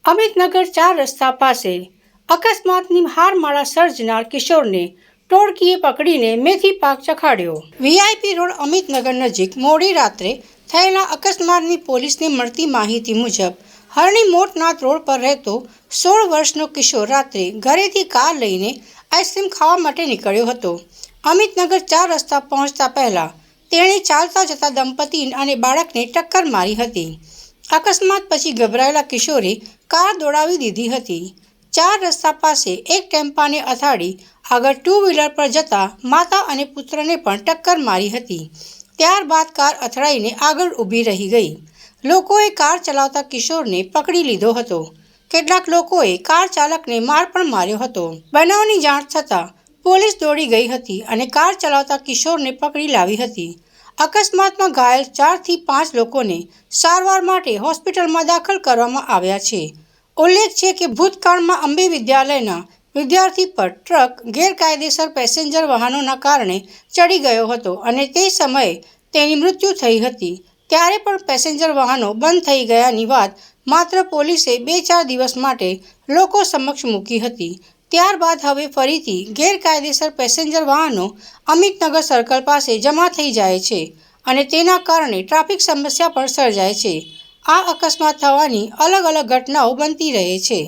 અમિતનગર 4 રસ્તા પાસે અકસ્માતની હારમાળા સર્જનાર કિશોરને ટોળકીએ પકડીને મેથી પાક ચખાડ્યો। વીઆઈપી રોડ અમિતનગર નજીક મોડી રાત્રે થયેલા અકસ્માતની પોલીસને મળતી માહિતી મુજબ હરણી મોટનાથ રોડ પર રહેતો 16 વર્ષનો કિશોર રાત્રે ઘરેથી કાર લઈને આઈસ્ક્રીમ ખાવા માટે નીકળ્યો હતો। અમિતનગર 4 રસ્તા પહોંચતા પહેલા તેણે ચાલતા જતા દંપતી અને બાળકને ટક્કર મારી હતી। અકસ્માત પછી ગભરાયેલા કિશોરે કાર દોડાવી દીધી હતી। 4 રસ્તા પાસે એક ટેમ્પાને અથાડી આગળ 2 વ્હીલર પર જતા માતા અને પુત્રને પણ ટક્કર મારી હતી। ત્યારબાદ કાર અથડાઈને આગળ ઊભી રહી ગઈ। લોકોએ કાર ચલાવતા કિશોરને પકડી લીધો હતો। કેટલાક લોકોએ કાર ચાલકને માર પણ માર્યો હતો। બનાવની જાણ થતાં પોલીસ દોડી ગઈ હતી અને કાર ચલાવતા કિશોરને પકડી લાવી હતી। અકસ્માતમાં ઘાયલ 4 થી 5 લોકોને સારવાર માટે હોસ્પિટલમાં દાખલ કરવામાં આવ્યા છે। ઉલ્લેખ છે કે ભૂતકાળમાં અંબે વિદ્યાલયના વિદ્યાર્થી પર ટ્રક ગેરકાયદેસર પેસેન્જર વાહનોના કારણે ચડી ગયો હતો અને તે સમયે તેની મૃત્યુ થઈ હતી। ત્યારે પણ પેસેન્જર વાહનો બંધ થઈ ગયાની વાત માત્ર પોલીસે 2-4 દિવસ માટે લોકો સમક્ષ મૂકી હતી। ત્યારબાદ હવે ફરીથી ગેરકાયદેસર પેસેન્જર વાહનો અમિતનગર સર્કલ પાસે જમા થઈ જાય છે અને તેના કારણે ટ્રાફિક સમસ્યા પણ સર્જાય છે। આ અકસ્માત થવાની અલગ અલગ ઘટનાઓ બનતી રહે છે।